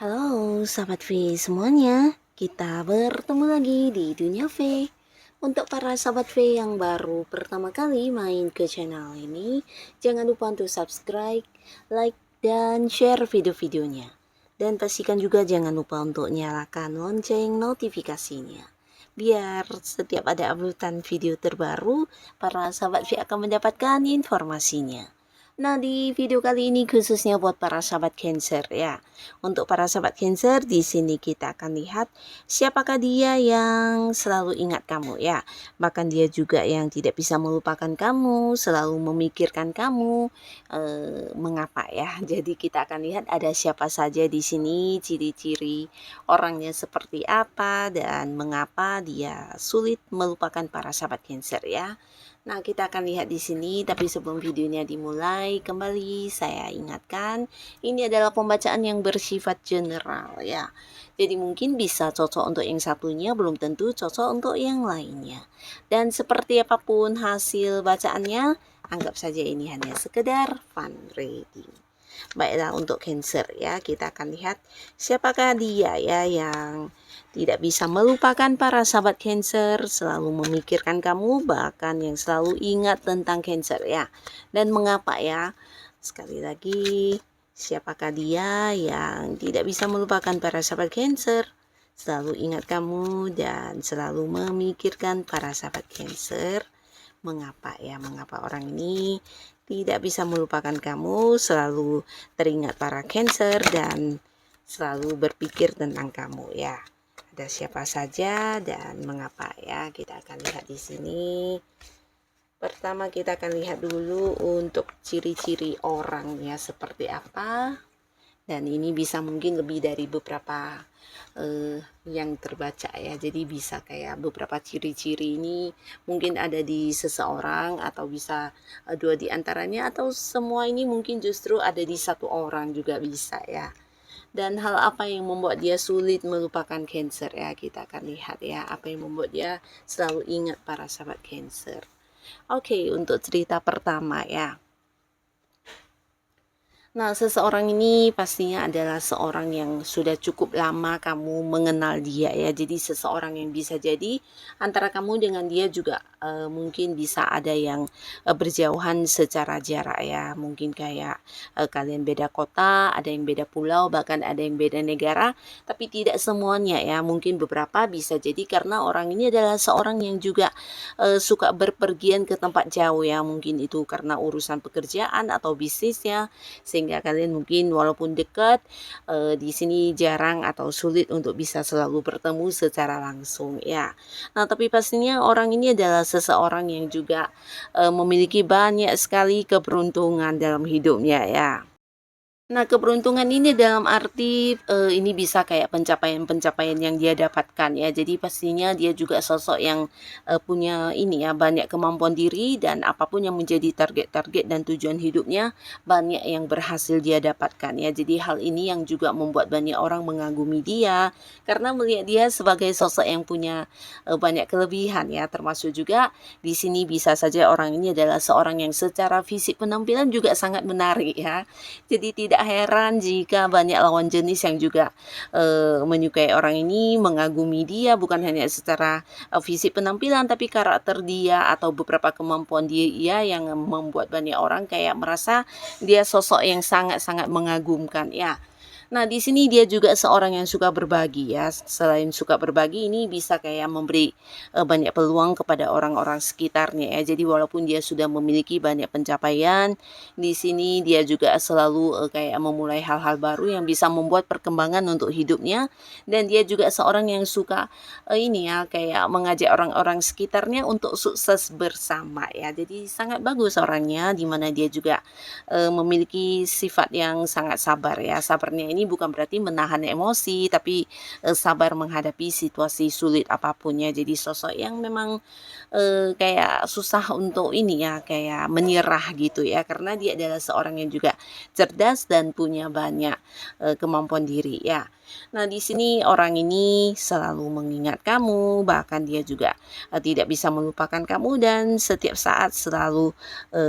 Halo sahabat V semuanya, kita bertemu lagi di Dunia V. Untuk para sahabat V yang baru pertama kali main ke channel ini, jangan lupa untuk subscribe, like, dan share video-videonya. Dan pastikan juga jangan lupa untuk nyalakan lonceng notifikasinya. Biar setiap ada uploadan video terbaru, para sahabat V akan mendapatkan informasinya. Nah, di video kali ini khususnya buat para sahabat Cancer ya. Untuk para sahabat Cancer, di sini kita akan lihat siapakah dia yang selalu ingat kamu ya. Bahkan dia juga yang tidak bisa melupakan kamu, selalu memikirkan kamu. Mengapa ya? Jadi kita akan lihat ada siapa saja di sini, ciri-ciri orangnya seperti apa dan mengapa dia sulit melupakan para sahabat Cancer ya. Nah, kita akan lihat di sini, tapi sebelum videonya dimulai, kembali saya ingatkan, ini adalah pembacaan yang bersifat general ya. Jadi mungkin bisa cocok untuk yang satunya, belum tentu cocok untuk yang lainnya. Dan seperti apapun hasil bacaannya, anggap saja ini hanya sekedar fun reading. Baiklah, untuk Cancer ya, kita akan lihat siapakah dia ya yang tidak bisa melupakan para sahabat Cancer, selalu memikirkan kamu, bahkan yang selalu ingat tentang Cancer ya. Dan mengapa ya? Sekali lagi, siapakah dia yang tidak bisa melupakan para sahabat Cancer, selalu ingat kamu dan selalu memikirkan para sahabat Cancer? Mengapa ya? Mengapa orang ini tidak bisa melupakan kamu, selalu teringat para Cancer dan selalu berpikir tentang kamu ya. Ada siapa saja dan mengapa ya? Kita akan lihat di sini. Pertama kita akan lihat dulu untuk ciri-ciri orangnya seperti apa. Dan ini bisa mungkin lebih dari beberapa yang terbaca ya. Jadi bisa kayak beberapa ciri-ciri ini mungkin ada di seseorang atau bisa dua di antaranya atau semua ini mungkin justru ada di satu orang juga bisa ya. Dan hal apa yang membuat dia sulit melupakan Cancer ya, kita akan lihat ya apa yang membuat dia selalu ingat para sahabat Cancer. Oke, untuk cerita pertama ya. Nah, seseorang ini pastinya adalah seorang yang sudah cukup lama kamu mengenal dia ya. Jadi seseorang yang bisa jadi antara kamu dengan dia juga mungkin bisa ada yang berjauhan secara jarak ya. Mungkin kayak kalian beda kota, ada yang beda pulau, bahkan ada yang beda negara. Tapi tidak semuanya ya. Mungkin beberapa bisa jadi karena orang ini adalah seorang yang juga suka berpergian ke tempat jauh ya. Mungkin itu karena urusan pekerjaan atau bisnisnya, sehingga kalian mungkin walaupun dekat di sini jarang atau sulit untuk bisa selalu bertemu secara langsung ya. Nah, tapi pastinya orang ini adalah seseorang yang juga memiliki banyak sekali keberuntungan dalam hidupnya ya. Nah, keberuntungan ini dalam arti, ini bisa kayak pencapaian-pencapaian yang dia dapatkan ya. Jadi pastinya dia juga sosok yang, punya ini ya, banyak kemampuan diri dan apapun yang menjadi target-target dan tujuan hidupnya, banyak yang berhasil dia dapatkan ya. Jadi hal ini yang juga membuat banyak orang mengagumi dia, karena melihat dia sebagai sosok yang punya, banyak kelebihan ya. Termasuk juga di sini bisa saja orang ini adalah seorang yang secara fisik penampilan juga sangat menarik ya. Jadi tidak heran jika banyak lawan jenis yang juga menyukai orang ini, mengagumi dia bukan hanya secara fisik penampilan tapi karakter dia atau beberapa kemampuan dia yang membuat banyak orang kayak merasa dia sosok yang sangat-sangat mengagumkan ya. Nah, di sini dia juga seorang yang suka berbagi ya. Selain suka berbagi, ini bisa kayak memberi banyak peluang kepada orang-orang sekitarnya ya. Jadi walaupun dia sudah memiliki banyak pencapaian, di sini dia juga selalu kayak memulai hal-hal baru yang bisa membuat perkembangan untuk hidupnya. Dan dia juga seorang yang suka ini ya, kayak mengajak orang-orang sekitarnya untuk sukses bersama ya. Jadi sangat bagus orangnya, di mana dia juga memiliki sifat yang sangat sabar ya. Sabarnya ini ini bukan berarti menahan emosi, tapi sabar menghadapi situasi sulit apapun ya. Jadi sosok yang memang kayak susah untuk ini ya, kayak menyerah gitu ya, karena dia adalah seorang yang juga cerdas dan punya banyak kemampuan diri ya. Nah, di sini orang ini selalu mengingat kamu, bahkan dia juga tidak bisa melupakan kamu dan setiap saat selalu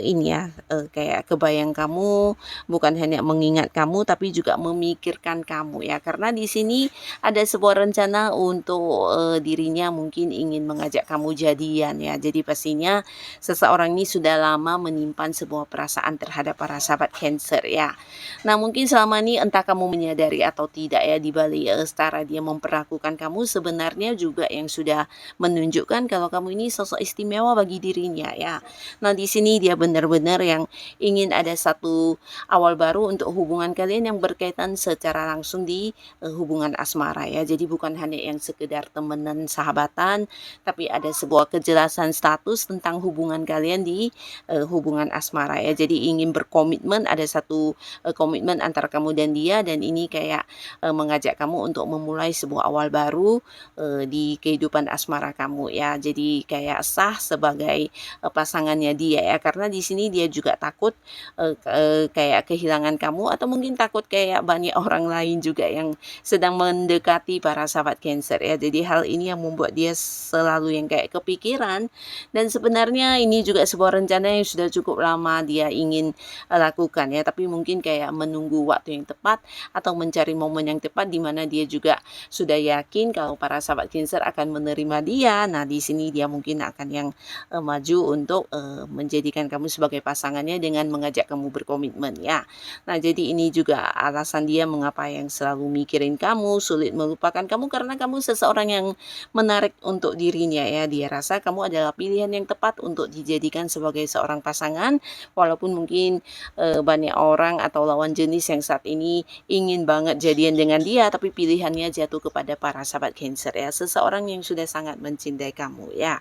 ini ya, kayak kebayang kamu, bukan hanya mengingat kamu tapi juga memikirkan kamu ya. Karena di sini ada sebuah rencana untuk dirinya mungkin ingin mengajak kamu jadian ya. Jadi pastinya seseorang ini sudah lama menyimpan sebuah perasaan terhadap para sahabat Cancer ya. Nah, mungkin selama ini entah kamu menyadari atau tidak ya, di balik cara dia memperlakukan kamu sebenarnya juga yang sudah menunjukkan kalau kamu ini sosok istimewa bagi dirinya ya. Nah, di sini dia benar-benar yang ingin ada satu awal baru untuk hubungan kalian yang berkaitan secara langsung di hubungan asmara ya. Jadi bukan hanya yang sekedar temenan, sahabatan, tapi ada sebuah kejelasan status tentang hubungan kalian di hubungan asmara ya. Jadi ingin berkomitmen, ada satu komitmen antara kamu dan dia, dan ini kayak mengajak kamu untuk memulai sebuah awal baru di kehidupan asmara kamu ya. Jadi kayak sah sebagai pasangannya dia ya, karena di sini dia juga takut kayak kehilangan kamu, atau mungkin takut kayak banyak orang lain juga yang sedang mendekati para sahabat Cancer ya. Jadi hal ini yang membuat dia selalu yang kayak kepikiran, dan sebenarnya ini juga sebuah rencana yang sudah cukup lama dia ingin lakukan ya, tapi mungkin kayak menunggu waktu yang tepat atau mencari momen yang tepat di mana dia juga sudah yakin kalau para sahabat Cancer akan menerima dia. Nah, di sini dia mungkin akan yang maju untuk menjadikan kamu sebagai pasangannya dengan mengajak kamu berkomitmen ya. Nah, jadi ini juga alasan dia mengapa yang selalu mikirin kamu, sulit melupakan kamu, karena kamu seseorang yang menarik untuk dirinya ya. Dia rasa kamu adalah pilihan yang tepat untuk dijadikan sebagai seorang pasangan, walaupun mungkin banyak orang atau lawan jenis yang saat ini ingin banget jadian dengan dia, tapi pilihannya jatuh kepada para sahabat Cancer ya, seseorang yang sudah sangat mencintai kamu ya.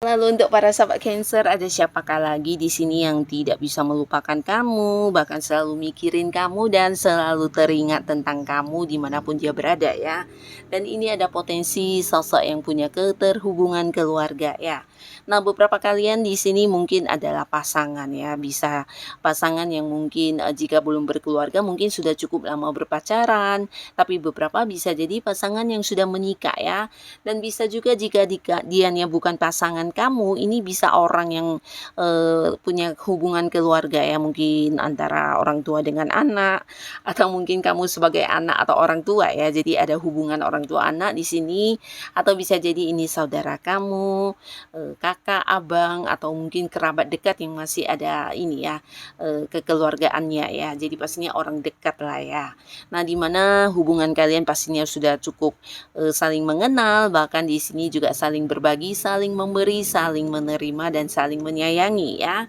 Lalu untuk para sahabat Cancer, ada siapakah lagi di sini yang tidak bisa melupakan kamu, bahkan selalu mikirin kamu dan selalu teringat tentang kamu dimanapun dia berada ya. Dan ini ada potensi sosok yang punya keterhubungan keluarga ya. Nah, beberapa kalian di sini mungkin adalah pasangan ya, bisa pasangan yang mungkin jika belum berkeluarga mungkin sudah cukup lama berpacaran, tapi beberapa bisa jadi pasangan yang sudah menikah ya. Dan bisa juga jika dianya bukan pasangan kamu, ini bisa orang yang punya hubungan keluarga ya, mungkin antara orang tua dengan anak, atau mungkin kamu sebagai anak atau orang tua ya. Jadi ada hubungan orang tua anak di sini, atau bisa jadi ini saudara kamu, kakak, abang, atau mungkin kerabat dekat yang masih ada ini ya, kekeluargaannya ya. Jadi pastinya orang dekat lah ya. Nah, di mana hubungan kalian pastinya sudah cukup saling mengenal, bahkan di sini juga saling berbagi, saling memberi, saling menerima, dan saling menyayangi ya.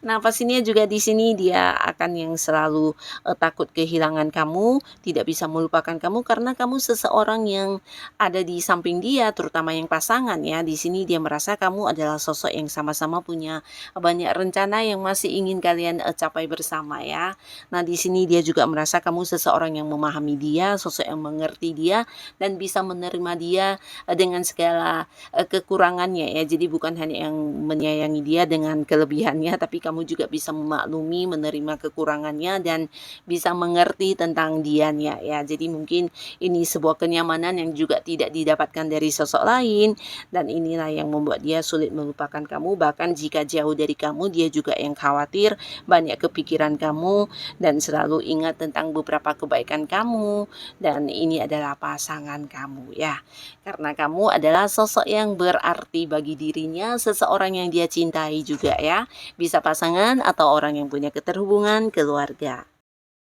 Nah, pastinya juga di sini dia akan yang selalu takut kehilangan kamu, tidak bisa melupakan kamu, karena kamu seseorang yang ada di samping dia, terutama yang pasangan ya. Di sini dia merasa kamu adalah sosok yang sama-sama punya banyak rencana yang masih ingin kalian capai bersama ya. Nah, di sini dia juga merasa kamu seseorang yang memahami dia, sosok yang mengerti dia, dan bisa menerima dia dengan segala kekurangannya ya. Jadi bukan hanya yang menyayangi dia dengan kelebihannya, tapi kamu juga bisa memaklumi, menerima kekurangannya, dan bisa mengerti tentang dianya ya. Jadi mungkin ini sebuah kenyamanan yang juga tidak didapatkan dari sosok lain, dan inilah yang membuat dia sulit melupakan kamu. Bahkan jika jauh dari kamu, dia juga yang khawatir, banyak kepikiran kamu, dan selalu ingat tentang beberapa kebaikan kamu, dan ini adalah pasangan kamu ya. Karena kamu adalah sosok yang berarti bagi dirinya, seseorang yang dia cintai juga ya. Bisa pasangan atau orang yang punya keterhubungan keluarga.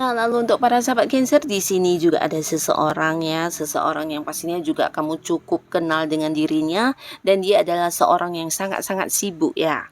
Nah, lalu untuk para sahabat Cancer, di sini juga ada seseorang ya, seseorang yang pastinya juga kamu cukup kenal dengan dirinya, dan dia adalah seorang yang sangat-sangat sibuk ya.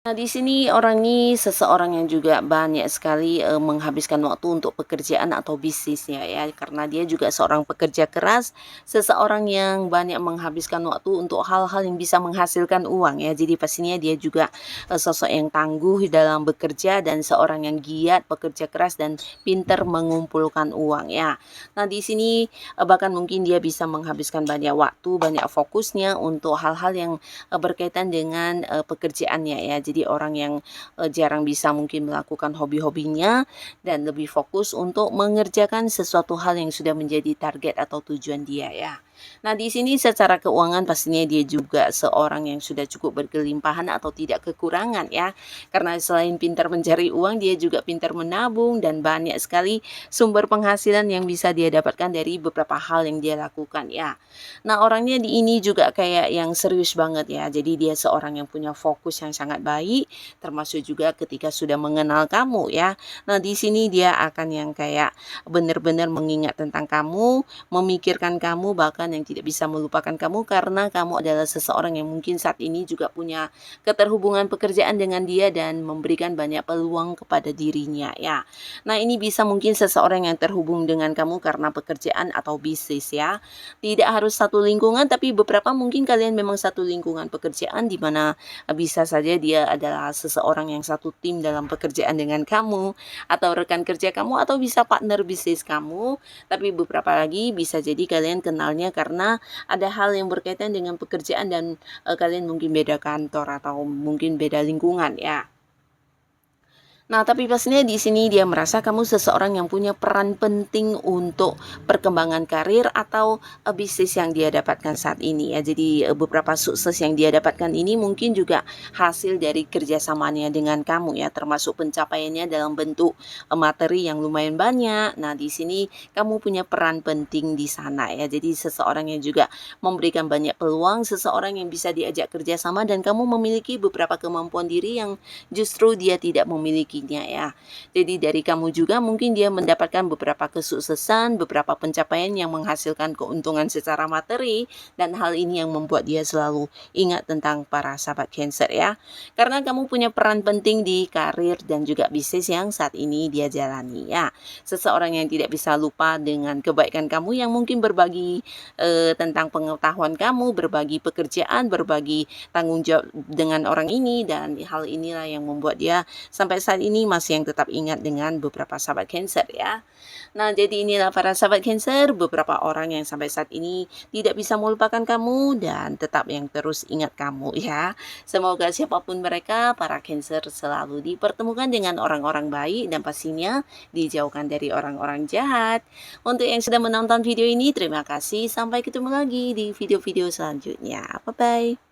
Nah, di sini orang ini seseorang yang juga banyak sekali menghabiskan waktu untuk pekerjaan atau bisnisnya ya, karena dia juga seorang pekerja keras, seseorang yang banyak menghabiskan waktu untuk hal-hal yang bisa menghasilkan uang ya. Jadi pastinya dia juga sosok yang tangguh dalam bekerja dan seorang yang giat, pekerja keras dan pintar mengumpulkan uang ya. Nah, di sini bahkan mungkin dia bisa menghabiskan banyak waktu, banyak fokusnya untuk hal-hal yang berkaitan dengan pekerjaannya ya. Jadi orang yang jarang bisa mungkin melakukan hobi-hobinya dan lebih fokus untuk mengerjakan sesuatu hal yang sudah menjadi target atau tujuan dia ya. Nah, di sini secara keuangan pastinya dia juga seorang yang sudah cukup berkelimpahan atau tidak kekurangan ya. Karena selain pintar mencari uang, dia juga pintar menabung dan banyak sekali sumber penghasilan yang bisa dia dapatkan dari beberapa hal yang dia lakukan ya. Nah, orangnya di ini juga kayak yang serius banget ya. Jadi dia seorang yang punya fokus yang sangat baik, termasuk juga ketika sudah mengenal kamu ya. Nah, di sini dia akan yang kayak benar-benar mengingat tentang kamu, memikirkan kamu, bahkan yang tidak bisa melupakan kamu karena kamu adalah seseorang yang mungkin saat ini juga punya keterhubungan pekerjaan dengan dia dan memberikan banyak peluang kepada dirinya ya. Nah, ini bisa mungkin seseorang yang terhubung dengan kamu karena pekerjaan atau bisnis ya. Tidak harus satu lingkungan, tapi beberapa mungkin kalian memang satu lingkungan pekerjaan di mana bisa saja dia adalah seseorang yang satu tim dalam pekerjaan dengan kamu atau rekan kerja kamu atau bisa partner bisnis kamu. Tapi beberapa lagi bisa jadi kalian kenalnya karena ada hal yang berkaitan dengan pekerjaan dan kalian mungkin beda kantor atau mungkin beda lingkungan ya. Nah, tapi pastinya di sini dia merasa kamu seseorang yang punya peran penting untuk perkembangan karir atau bisnis yang dia dapatkan saat ini ya. Jadi beberapa sukses yang dia dapatkan ini mungkin juga hasil dari kerjasamanya dengan kamu ya, termasuk pencapaiannya dalam bentuk materi yang lumayan banyak. Nah, di sini kamu punya peran penting di sana ya. Jadi seseorang yang juga memberikan banyak peluang, seseorang yang bisa diajak kerjasama dan kamu memiliki beberapa kemampuan diri yang justru dia tidak memilikinya ya. Jadi dari kamu juga mungkin dia mendapatkan beberapa kesuksesan, beberapa pencapaian yang menghasilkan keuntungan secara materi dan hal ini yang membuat dia selalu ingat tentang para sahabat Cancer ya. Karena kamu punya peran penting di karir dan juga bisnis yang saat ini dia jalani ya. Seseorang yang tidak bisa lupa dengan kebaikan kamu yang mungkin berbagi tentang pengetahuan kamu, berbagi pekerjaan, berbagi tanggung jawab dengan orang ini dan hal inilah yang membuat dia sampai saat ini masih yang tetap ingat dengan beberapa sahabat Cancer ya. Nah, jadi inilah para sahabat Cancer, beberapa orang yang sampai saat ini tidak bisa melupakan kamu dan tetap yang terus ingat kamu ya. Semoga siapapun mereka, para Cancer selalu dipertemukan dengan orang-orang baik dan pastinya dijauhkan dari orang-orang jahat. Untuk yang sudah menonton video ini, terima kasih. Sampai ketemu lagi di video-video selanjutnya. Bye-bye.